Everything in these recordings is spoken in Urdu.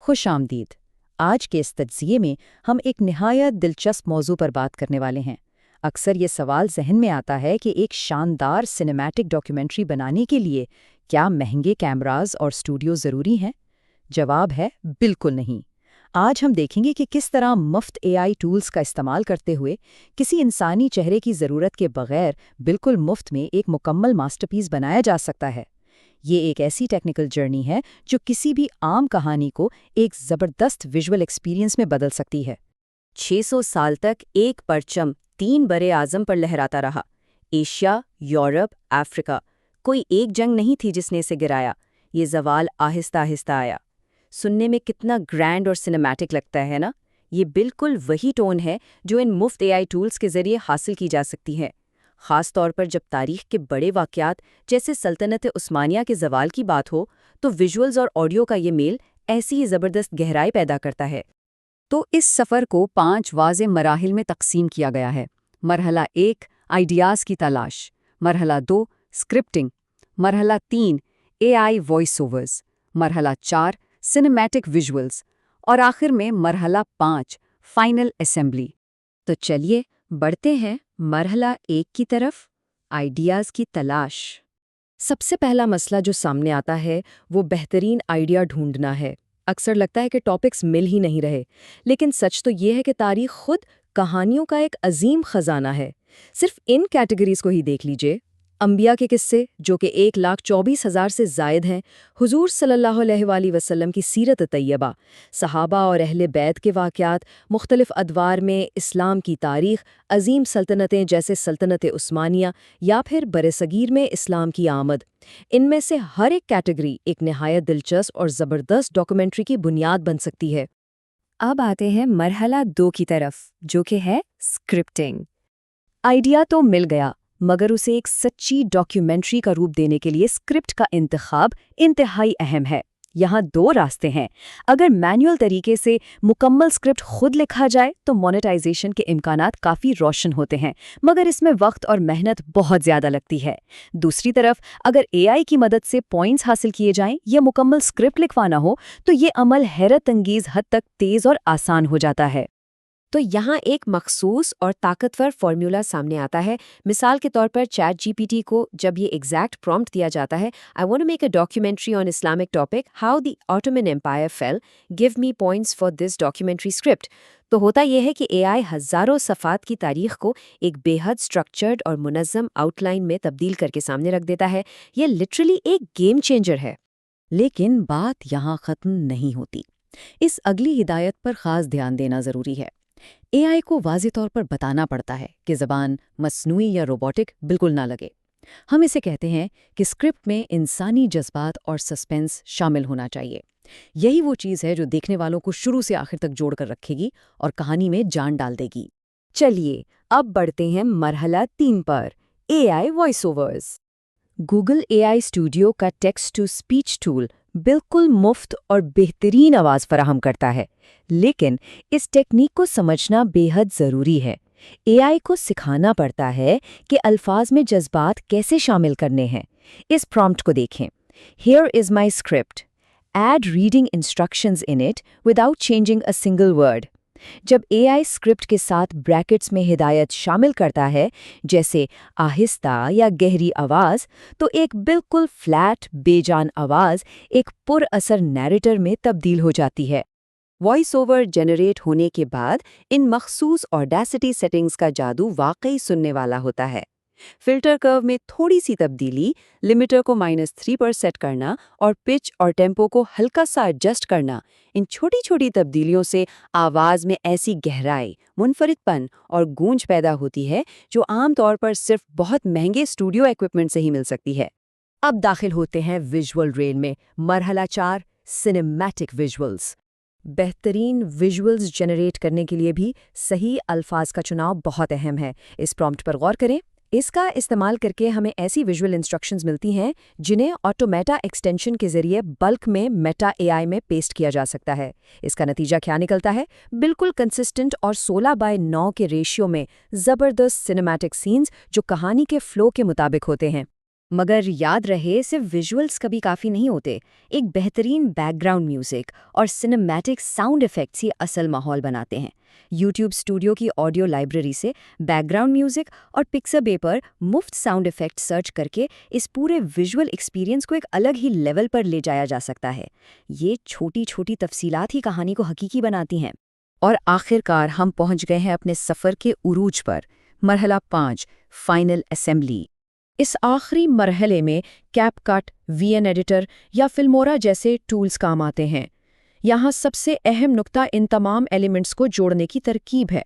خوش آمدید۔ آج کے اس تجزیے میں ہم ایک نہایت دلچسپ موضوع پر بات کرنے والے ہیں۔ اکثر یہ سوال ذہن میں آتا ہے کہ ایک شاندار سینیمیٹک ڈاکیومنٹری بنانے کے لیے کیا مہنگے کیمراز اور اسٹوڈیو ضروری ہیں؟ جواب ہے بالکل نہیں۔ آج ہم دیکھیں گے کہ کس طرح مفت AI ٹولز کا استعمال کرتے ہوئے کسی انسانی چہرے کی ضرورت کے بغیر بالکل مفت میں ایک مکمل ماسٹر پیس بنایا جا سکتا ہے۔ یہ ایک ایسی ٹیکنیکل جرنی ہے جو کسی بھی عام کہانی کو ایک زبردست ویژول ایکسپیرینس میں بدل سکتی ہے۔ 600 سال تک ایک پرچم 3 برے اعظم پر لہراتا رہا۔ ایشیا، یورپ، افریقہ، کوئی ایک جنگ نہیں تھی جس نے اسے گرایا۔ یہ زوال آہستہ آہستہ آیا۔ سننے میں کتنا گرینڈ اور سینیمیٹک لگتا ہے نا؟ یہ بالکل وہی ٹون ہے جو ان مفت AI ٹولز کے ذریعے حاصل کی جا سکتی ہے، خاص طور پر جب تاریخ کے بڑے واقعات جیسے سلطنت عثمانیہ کے زوال کی بات ہو تو ویژولز اور آڈیو کا یہ میل ایسی زبردست گہرائی پیدا کرتا ہے۔ تو اس سفر کو 5 واضح مراحل میں تقسیم کیا گیا ہے۔ مرحلہ 1 آئیڈیاز کی تلاش، مرحلہ 2 اسکرپٹنگ، مرحلہ 3 AI وائس اوورز، مرحلہ 4 سینیمیٹک ویژولز اور آخر میں مرحلہ 5 فائنل اسمبلی۔ تو چلیے بڑھتے ہیں مرحلہ 1 کی طرف، آئیڈیاز کی تلاش۔ سب سے پہلا مسئلہ جو سامنے آتا ہے وہ بہترین آئیڈیا ڈھونڈنا ہے۔ اکثر لگتا ہے کہ ٹاپکس مل ہی نہیں رہے، لیکن سچ تو یہ ہے کہ تاریخ خود کہانیوں کا ایک عظیم خزانہ ہے۔ صرف ان کیٹیگریز کو ہی دیکھ لیجئے۔ انبیاء کے قصے جو کہ 1,24,000 سے زائد ہیں، حضور صلی اللہ علیہ وآلہ وسلم کی سیرت طیبہ، صحابہ اور اہل بیت کے واقعات، مختلف ادوار میں اسلام کی تاریخ، عظیم سلطنتیں جیسے سلطنت عثمانیہ یا پھر برصغیر میں اسلام کی آمد۔ ان میں سے ہر ایک کیٹیگری ایک نہایت دلچسپ اور زبردست ڈاکومنٹری کی بنیاد بن سکتی ہے۔ اب آتے ہیں مرحلہ 2 کی طرف، جو کہ ہے اسکرپٹنگ۔ آئیڈیا تو مل گیا، مگر اسے ایک سچی ڈاکیومنٹری کا روپ دینے کے لیے اسکرپٹ کا انتخاب انتہائی اہم ہے۔ یہاں 2 راستے ہیں۔ اگر مینوئل طریقے سے مکمل اسکرپٹ خود لکھا جائے تو مونیٹائزیشن کے امکانات کافی روشن ہوتے ہیں، مگر اس میں وقت اور محنت بہت زیادہ لگتی ہے۔ دوسری طرف اگر AI کی مدد سے پوائنٹس حاصل کیے جائیں یا مکمل اسکرپٹ لکھوانا ہو تو یہ عمل حیرت انگیز حد تک تیز اور آسان ہو جاتا ہے۔ تو یہاں ایک مخصوص اور طاقتور فارمولا سامنے آتا ہے۔ مثال کے طور پر چیٹ GPT کو جب یہ ایگزیکٹ پرومپٹ دیا جاتا ہے I want to make a documentary on Islamic topic how the Ottoman Empire fell, give me points for this documentary script، تو ہوتا یہ ہے کہ AI ہزاروں صفحات کی تاریخ کو ایک بے حد سٹرکچرڈ اور منظم آؤٹ لائن میں تبدیل کر کے سامنے رکھ دیتا ہے۔ یہ لٹرلی ایک گیم چینجر ہے۔ لیکن بات یہاں ختم نہیں ہوتی۔ اس اگلی ہدایت پر خاص دھیان دینا ضروری ہے۔ AI کو واضح طور پر بتانا پڑتا ہے کہ زبان مصنوعی یا روبوٹک بالکل نہ لگے۔ ہم اسے کہتے ہیں کہ اسکرپٹ میں انسانی جذبات اور سسپینس شامل ہونا چاہیے۔ یہی وہ چیز ہے جو دیکھنے والوں کو شروع سے آخر تک جوڑ کر رکھے گی اور کہانی میں جان ڈال دے گی۔ چلیے اب بڑھتے ہیں مرحلہ 3 پر، AI voiceovers. Google AI studio کا ٹیکسٹ ٹو اسپیچ ٹول بالکل مفت اور بہترین آواز فراہم کرتا ہے، لیکن اس ٹیکنیک کو سمجھنا بے حد ضروری ہے۔ AI کو سکھانا پڑتا ہے کہ الفاظ میں جذبات کیسے شامل کرنے ہیں۔ اس پرومپٹ کو دیکھیں۔ Here is my script. Add reading instructions in it without changing a single word. جب AI اسکرپٹ کے ساتھ بریکٹس میں ہدایت شامل کرتا ہے جیسے آہستہ یا گہری آواز، تو ایک بالکل فلیٹ بے جان آواز ایک پر اثر نیریٹر میں تبدیل ہو جاتی ہے۔ وائس اوور جنریٹ ہونے کے بعد ان مخصوص آڈیسٹی سیٹنگز کا جادو واقعی سننے والا ہوتا ہے۔ فلٹر کرو میں تھوڑی سی تبدیلی، لمیٹر کو -3 پر سیٹ کرنا اور پچ اور ٹیمپو کو ہلکا سا ایڈجسٹ کرنا، ان چھوٹی چھوٹی تبدیلیوں سے آواز میں ایسی گہرائی، منفرد پن اور گونج پیدا ہوتی ہے جو عام طور پر صرف بہت مہنگے اسٹوڈیو ایکوپمنٹ سے ہی مل سکتی ہے۔ اب داخل ہوتے ہیں ویژول ریل میں، مرحلہ 4 سینیمیٹک ویژولز۔ بہترین ویژولز جنریٹ کرنے کے لیے بھی صحیح الفاظ کا چناؤ بہت اہم ہے۔ اس پرومپٹ پر غور کریں۔ اس کا استعمال کر کے ہمیں ایسی ویژول انسٹرکشنز ملتی ہیں جنہیں آٹومیٹا ایکسٹینشن کے ذریعے بلک میں میٹا AI میں پیسٹ کیا جا سکتا ہے۔ اس کا نتیجہ کیا نکلتا ہے؟ بالکل کنسسٹنٹ اور 16:9 کے ریشیو میں زبردست سینیمیٹک سینز جو کہانی کے فلو کے مطابق ہوتے ہیں۔ مگر یاد رہے صرف ویژولز کبھی کافی نہیں ہوتے، ایک بہترین بیک گراؤنڈ میوزک اور سنیمیٹک ساؤنڈ ایفیکٹس ہی اصل ماحول بناتے ہیں۔ یوٹیوب اسٹوڈیو کی آڈیو لائبریری سے بیک گراؤنڈ میوزک اور پکسابے پر مفت ساؤنڈ ایفیکٹ سرچ کر کے اس پورے ویژول ایکسپیرینس کو ایک الگ ہی لیول پر لے جایا جا سکتا ہے۔ یہ چھوٹی چھوٹی تفصیلات ہی کہانی کو حقیقی بناتی ہیں۔ اور آخر کار ہم پہنچ گئے ہیں اپنے سفر کے عروج پر، مرحلہ 5، فائنل اسمبلی۔ اس آخری مرحلے میں کیپ کٹ، وی این ایڈیٹر یا فلمورا جیسے ٹولز کام آتے ہیں۔ یہاں سب سے اہم نقطہ ان تمام ایلیمنٹس کو جوڑنے کی ترکیب ہے۔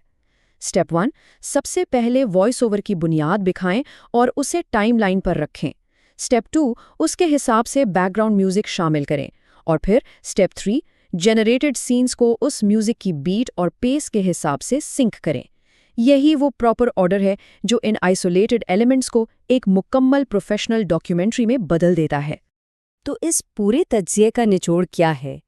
سٹیپ 1، سب سے پہلے وائس اوور کی بنیاد بکھائیں اور اسے ٹائم لائن پر رکھیں۔ سٹیپ 2، اس کے حساب سے بیک گراؤنڈ میوزک شامل کریں۔ اور پھر سٹیپ 3، جنریٹڈ سینز کو اس میوزک کی بیٹ اور پیس کے حساب سے سنک کریں۔ یہی وہ پراپر آرڈر ہے جو ان آئسولیٹڈ ایلیمنٹس کو ایک مکمل پروفیشنل ڈاکیومنٹری میں بدل دیتا ہے۔ تو اس پورے تجزیے کا نچوڑ کیا ہے؟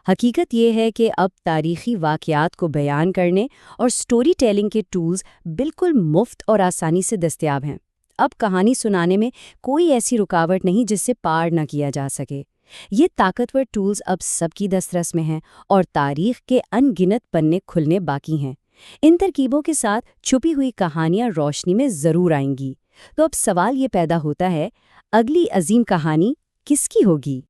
حقیقت یہ ہے کہ اب تاریخی واقعات کو بیان کرنے اور سٹوری ٹیلنگ کے ٹولز بالکل مفت اور آسانی سے دستیاب ہیں۔ اب کہانی سنانے میں کوئی ایسی رکاوٹ نہیں جس سے پار نہ کیا جا سکے۔ یہ طاقتور ٹولز اب سب کی دسترس میں ہیں اور تاریخ کے ان گنت پنے کھلنے باقی ہیں۔ ان ترکیبوں کے ساتھ چھپی ہوئی کہانیاں روشنی میں ضرور آئیں گی۔ تو اب سوال یہ پیدا ہوتا ہے، اگلی عظیم کہانی کس کی ہوگی؟